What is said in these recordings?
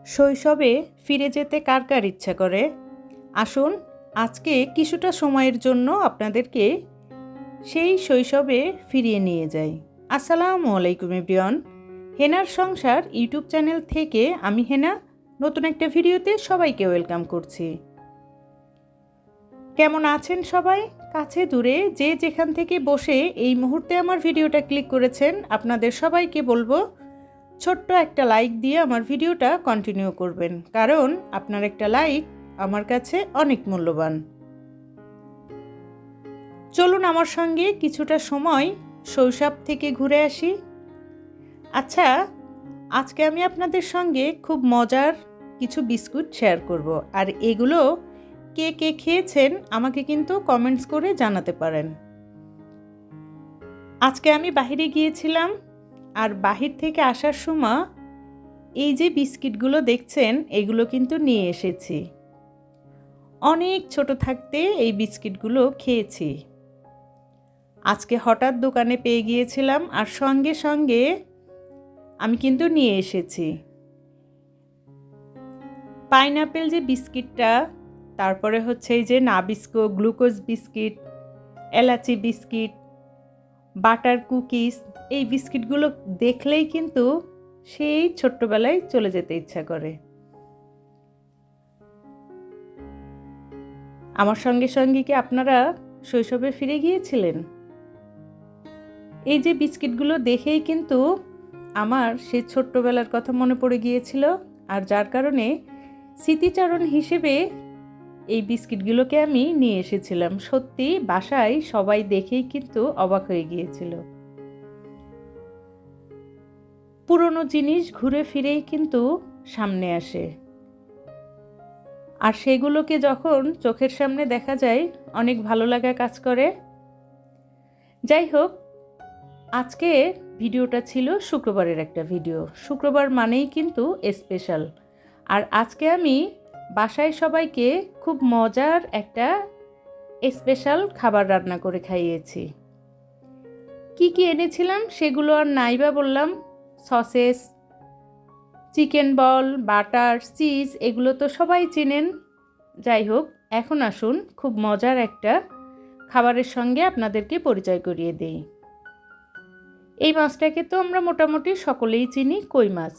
শৈশবে ফিরে যেতে কার কার ইচ্ছা করে? আসুন আজকে কিছুটা সময়ের জন্য আপনাদেরকে সেই শৈশবে ফিরিয়ে নিয়ে যাই। আসসালামু আলাইকুম এভরিওয়ান। হেনার সংসার ইউটিউব চ্যানেল থেকে আমি হেনা নতুন একটা ভিডিওতে সবাইকে ওয়েলকাম করছি। কেমন আছেন সবাই? কাছে দূরে যে যেখান থেকে বসে এই মুহূর্তে আমার ভিডিওটা ক্লিক করেছেন, আপনাদের সবাইকে বলবো ছোট্ট একটা লাইক দিয়ে আমার ভিডিওটা কন্টিনিউ করবেন, কারণ আপনার একটা লাইক আমার কাছে অনেক মূল্যবান। চলুন আমার সঙ্গে কিছুটা সময় শৈশব থেকে ঘুরে আসি। আচ্ছা, আজকে আমি আপনাদের সঙ্গে খুব মজার কিছু বিস্কুট শেয়ার করব, আর এগুলো কে কে খেয়েছেন আমাকে কিন্তু কমেন্টস করে জানাতে পারেন। আজকে আমি বাহিরে গিয়েছিলাম, আর বাহির থেকে আসার সময় এই যে বিস্কিটগুলো দেখছেন এগুলো কিন্তু নিয়ে এসেছি। অনেক ছোট থাকতে এই বিস্কিটগুলো খেয়েছি। আজকে হঠাৎ দোকানে পেয়ে গিয়েছিলাম, আর সঙ্গে সঙ্গে আমি কিন্তু নিয়ে এসেছি। পাইনাপেল যে বিস্কিটটা, তারপরে হচ্ছে এই যে নাবিস্কো গ্লুকোজ বিস্কিট, এলাচি বিস্কিট, বাটার কুকিজ, এই বিস্কিটগুলো দেখলেই কিন্তু সেই ছোট্টবেলায় চলে যেতে ইচ্ছা করে। আমার সঙ্গে সঙ্গে কি আপনারা শৈশবে ফিরে গিয়েছিলেন? এই যে বিস্কিটগুলো দেখেই কিন্তু আমার সেই ছোট্টবেলার কথা মনে পড়ে গিয়েছিল, আর যার কারণে স্মৃতিচারণ হিসেবে এই বিস্কিটগুলোকে আমি নিয়ে এসেছিলাম। সত্যি বাসায় সবাই দেখেই কিন্তু অবাক হয়ে গিয়েছিল। পুরনো জিনিস ঘুরে ফিরেই কিন্তু সামনে আসে, আর সেগুলোকে যখন চোখের সামনে দেখা যায় অনেক ভালো লাগা কাজ করে। যাই হোক, আজকে ভিডিওটা ছিল শুক্রবারের একটা ভিডিও। শুক্রবার মানেই কিন্তু স্পেশাল, আর আজকে আমি বাসায় সবাইকে খুব মজার একটা স্পেশাল খাবার রান্না করে খাইয়েছি। কি কি এনেছিলাম সেগুলো আর নাইবা বললাম। সসেস, চিকেন বল, বাটার, চিজ, এগুলো তো সবাই চেনেন। যাই হোক, এখন আসুন খুব মজার একটা খাবারের সঙ্গে আপনাদেরকে পরিচয় করিয়ে দেই। এই মাছটাকে তো আমরা মোটামুটি সকলেই চিনি, কই মাছ।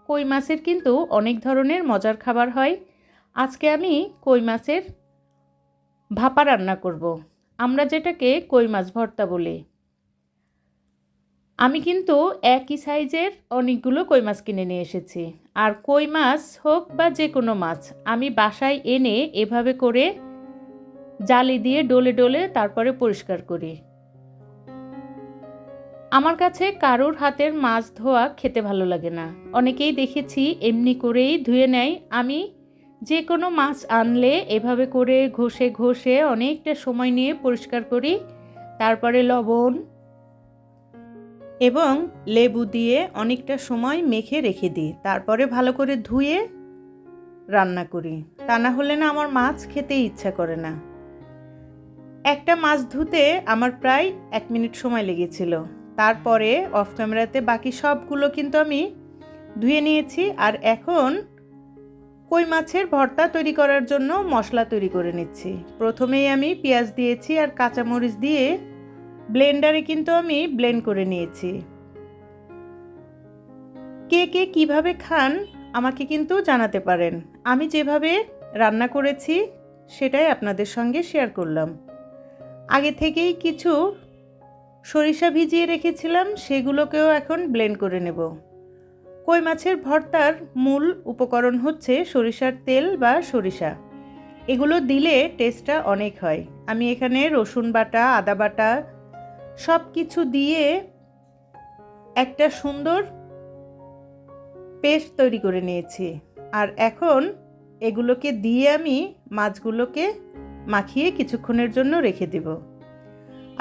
কই মাছের কিন্তু অনেক ধরনের মজার খাবার হয়। আজকে আমি কই মাছের ভাপা রান্না করব, আমরা যেটাকে কই মাছ ভর্তা বলি। আমি কিন্তু একই সাইজের অনেকগুলো কই মাছ কিনে নিয়ে এসেছি। আর কই মাছ হোক বা যে কোনো মাছ, আমি বাসায় এনে এভাবে করে জালি দিয়ে ডলে ডলে তারপরে পরিষ্কার করি। আমার কাছে কারোর হাতের মাছ ধোয়া খেতে ভালো লাগে না। অনেকেই দেখেছি এমনি করেই ধুয়ে নেয়। আমি যে কোনো মাছ আনলে এভাবে করে ঘষে ঘষে অনেকটা সময় নিয়ে পরিষ্কার করি, তারপরে লবণ এবং লেবু দিয়ে অনেকটা সময় মেখে রেখে দিই, তারপরে ভালো করে ধুয়ে রান্না করি। তা না হলে না আমার মাছ খেতে ইচ্ছা করে না। একটা মাছ ধুতে আমার প্রায় 1 মিনিট সময় লেগেছিল। তারপরে অফ ক্যামেরাতে বাকি সবগুলো কিন্তু আমি ধুয়ে নিয়েছি। আর এখন কই মাছের ভর্তা তৈরি করার জন্য মশলা তৈরি করে নিচ্ছি। প্রথমেই আমি পেঁয়াজ দিয়েছি আর কাঁচামরিচ দিয়ে ব্লেন্ডারে কিন্তু আমি ব্লেন্ড করে নিয়েছি। কে কে কীভাবে খান আমাকে কিন্তু জানাতে পারেন। আমি যেভাবে রান্না করেছি সেটাই আপনাদের সঙ্গে শেয়ার করলাম। আগে থেকেই কিছু সরিষা ভিজিয়ে রেখেছিলাম, সেগুলোকেও এখন ব্লেন্ড করে নেব। কই মাছের ভর্তার মূল উপকরণ হচ্ছে সরিষার তেল বা সরিষা। এগুলো দিলে টেস্টটা অনেক হয়। আমি এখানে রসুন বাটা, আদা বাটা সব কিছু দিয়ে একটা সুন্দর পেস্ট তৈরি করে নিয়েছি। আর এখন এগুলোকে দিয়ে আমি মাছগুলোকে মাখিয়ে কিছুক্ষণের জন্য রেখে দেব।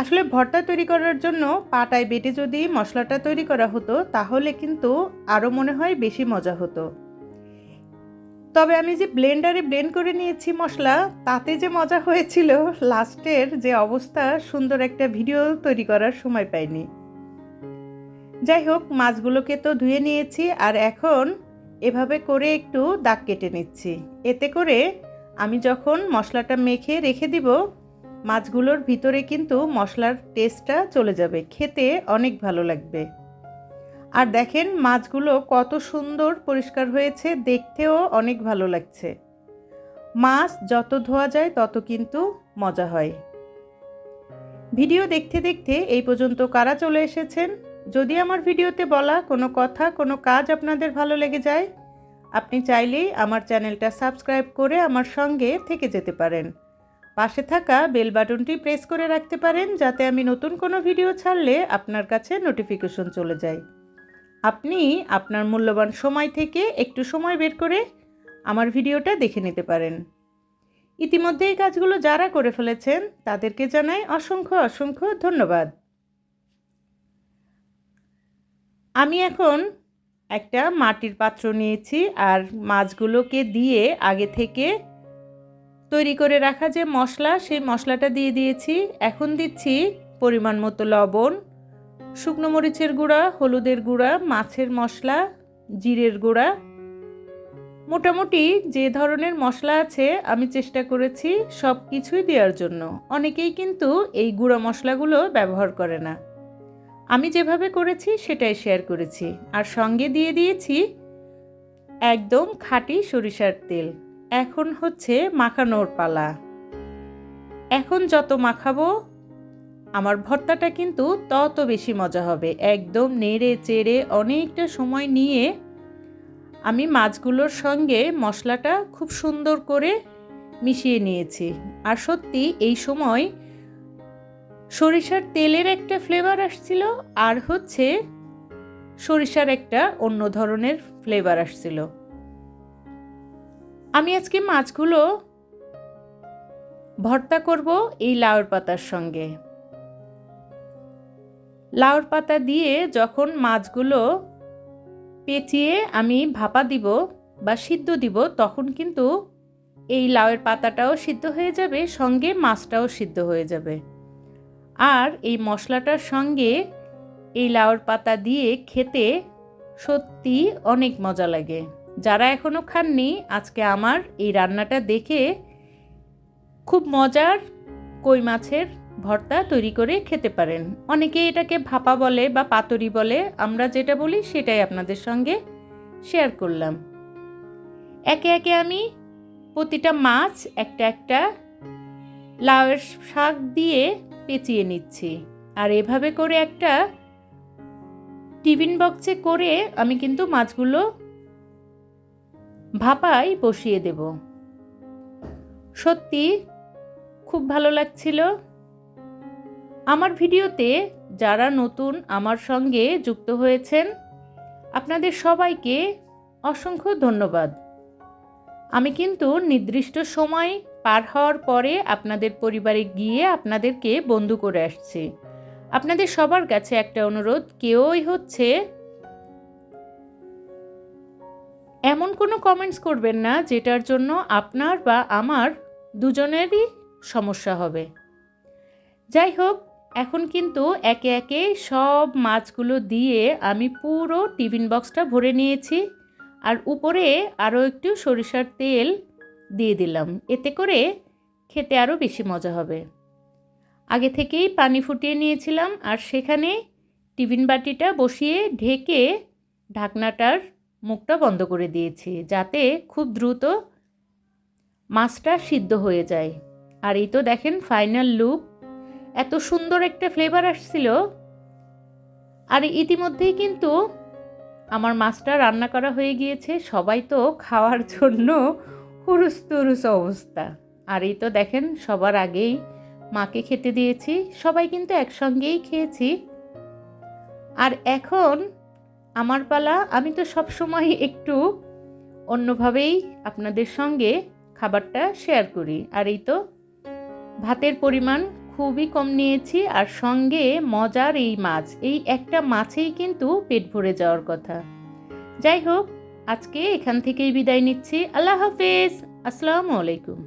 আসলে ভর্তা তৈরি করার জন্য পাটায় বেটে যদি মশলাটা তৈরি করা হতো তাহলে কিন্তু আরও মনে হয় বেশি মজা হতো। তবে আমি যে ব্লেন্ডারে ব্লেন্ড করে নিয়েছি মশলা, তাতে যে মজা হয়েছিল, লাস্টের যে অবস্থা, সুন্দর একটা ভিডিও তৈরি করার সময় পাইনি। যাই হোক, মাছগুলোকে তো ধুয়ে নিয়েছি, আর এখন এভাবে করে একটু দাগ কেটে নিচ্ছি। এতে করে আমি যখন মশলাটা মেখে রেখে দিব, মাছগুলোর ভিতরে কিন্তু মশলার টেস্টটা চলে যাবে, খেতে অনেক ভালো লাগবে। আর দেখেন মাছগুলো কত সুন্দর পরিষ্কার হয়েছে, দেখতেও অনেক ভালো লাগছে। মাছ যত ধোয়া যায় তত কিন্তু মজা হয়। ভিডিও দেখতে দেখতে এই পর্যন্ত কারা চলে এসেছেন? যদি আমার ভিডিওতে বলা কোনো কথা, কোনো কাজ আপনাদের ভালো লেগে যায়, আপনি চাইলেই আমার চ্যানেলটা সাবস্ক্রাইব করে আমার সঙ্গে থেকে যেতে পারেন। পাশে থাকা বেল বাটনটি প্রেস করে রাখতে পারেন, যাতে আমি নতুন কোনো ভিডিও ছাড়লে আপনার কাছে নোটিফিকেশন চলে যায়। আপনি আপনার মূল্যবান সময় থেকে একটু সময় বের করে আমার ভিডিওটা দেখে নিতে পারেন। ইতিমধ্যে এই কাজগুলো যারা করে ফেলেছেন তাদেরকে জানাই অসংখ্য অসংখ্য ধন্যবাদ। আমি এখন একটা মাটির পাত্র নিয়েছি আর মাছগুলোকে দিয়ে আগে থেকে তৈরি করে রাখা যে মশলা, সেই মশলাটা দিয়ে দিয়েছি। এখন দিচ্ছি পরিমাণ মতো লবণ, শুকনো মরিচের গুঁড়া, হলুদের গুঁড়া, মাছের মশলা, জিরের গুঁড়া। মোটামুটি যে ধরনের মশলা আছে আমি চেষ্টা করেছি সব কিছুই দেওয়ার জন্য। অনেকেই কিন্তু এই গুঁড়া মশলাগুলো ব্যবহার করে না, আমি যেভাবে করেছি সেটাই শেয়ার করেছি। আর সঙ্গে দিয়ে দিয়েছি একদম খাঁটি সরিষার তেল। এখন হচ্ছে মাখানোর পালা। এখন যত মাখাবো আমার ভর্তাটা কিন্তু তত বেশি মজা হবে। একদম নেড়ে চেড়ে অনেকটা সময় নিয়ে আমি মাছগুলোর সঙ্গে মশলাটা খুব সুন্দর করে মিশিয়ে নিয়েছি। আর সত্যি এই সময় সরিষার তেলের একটা ফ্লেভার আসছিল, আর হচ্ছে সরিষার একটা অন্য ধরনের ফ্লেভার আসছিল। আমি আজকে মাছগুলো ভর্তা করব এই লাউয়ের পাতার সঙ্গে। লাউয়ের পাতা দিয়ে যখন মাছগুলো পেঁচিয়ে আমি ভাপা দিব বা সিদ্ধ দিব, তখন কিন্তু এই লাউয়ের পাতাটাও সিদ্ধ হয়ে যাবে, সঙ্গে মাছটাও সিদ্ধ হয়ে যাবে। আর এই মশলাটার সঙ্গে এই লাউয়ের পাতা দিয়ে খেতে সত্যি অনেক মজা লাগে। যারা এখনও খাননি, আজকে আমার এই রান্নাটা দেখে খুব মজার কই মাছের ভর্তা তৈরি করে খেতে পারেন। অনেকে এটাকে ভাপা বলে বা পাতুরি বলে, আমরা যেটা বলি সেটাই আপনাদের সঙ্গে শেয়ার করলাম। একে একে আমি প্রতিটা মাছ একটা একটা লাউয়ের শাক দিয়ে পেঁচিয়ে নিচ্ছি। আর এভাবে করে একটা টিফিন বক্সে করে আমি কিন্তু মাছগুলো ভাপায় বসিয়ে দেব। সত্যি খুব ভালো লাগছিল। আমার ভিডিওতে যারা নতুন আমার সঙ্গে যুক্ত হয়েছেন, আপনাদের সবাইকে অসংখ্য ধন্যবাদ। আমি কিন্তু নির্দিষ্ট সময় পার হওয়ার পরে আপনাদের পরিবারে গিয়ে আপনাদেরকে বন্ধু করে আসছি। আপনাদের সবার কাছে একটা অনুরোধ, কেউই হচ্ছে এমন কোনো কমেন্টস করবেন না যেটার জন্য আপনার বা আমার দুজনেরই সমস্যা হবে। যাই হোক, এখন কিন্তু একে একে সব মাছগুলো দিয়ে আমি পুরো টিফিন বক্সটা ভরে নিয়েছি। আর উপরে আরও একটু সরিষার তেল দিয়ে দিলাম, এতে করে খেতে আরও বেশি মজা হবে। আগে থেকেই পানি ফুটিয়ে নিয়েছিলাম, আর সেখানে টিফিন বাটিটা বসিয়ে ঢেকে ঢাকনাটার মুখটা বন্ধ করে দিয়েছি, যাতে খুব দ্রুত মাছটা সিদ্ধ হয়ে যায়। আর এই তো দেখেন ফাইনাল লুক, এত সুন্দর একটা ফ্লেভার আসছিল। আর ইতিমধ্যেই কিন্তু আমার মাছটা রান্না করা হয়ে গিয়েছে, সবাই তো খাওয়ার জন্য হুরুস তুরুস অবস্থা। আর এই তো দেখেন সবার আগেই মাকে খেতে দিয়েছি, সবাই কিন্তু একসঙ্গেই খেয়েছি। আর এখন আমার পালা। আমি তো সবসময় একটু অন্যভাবেই আপনাদের সঙ্গে খাবারটা শেয়ার করি। আর এই তো ভাতের পরিমাণ খুবই কম নিয়েছি, আর সঙ্গে মজার এই মাছ, এই একটা মাছেই কিন্তু পেট ভরে যাওয়ার কথা। যাই হোক, আজকে এখান থেকেই বিদায় নিচ্ছি। আল্লাহ হাফেজ, আসসালামু আলাইকুম।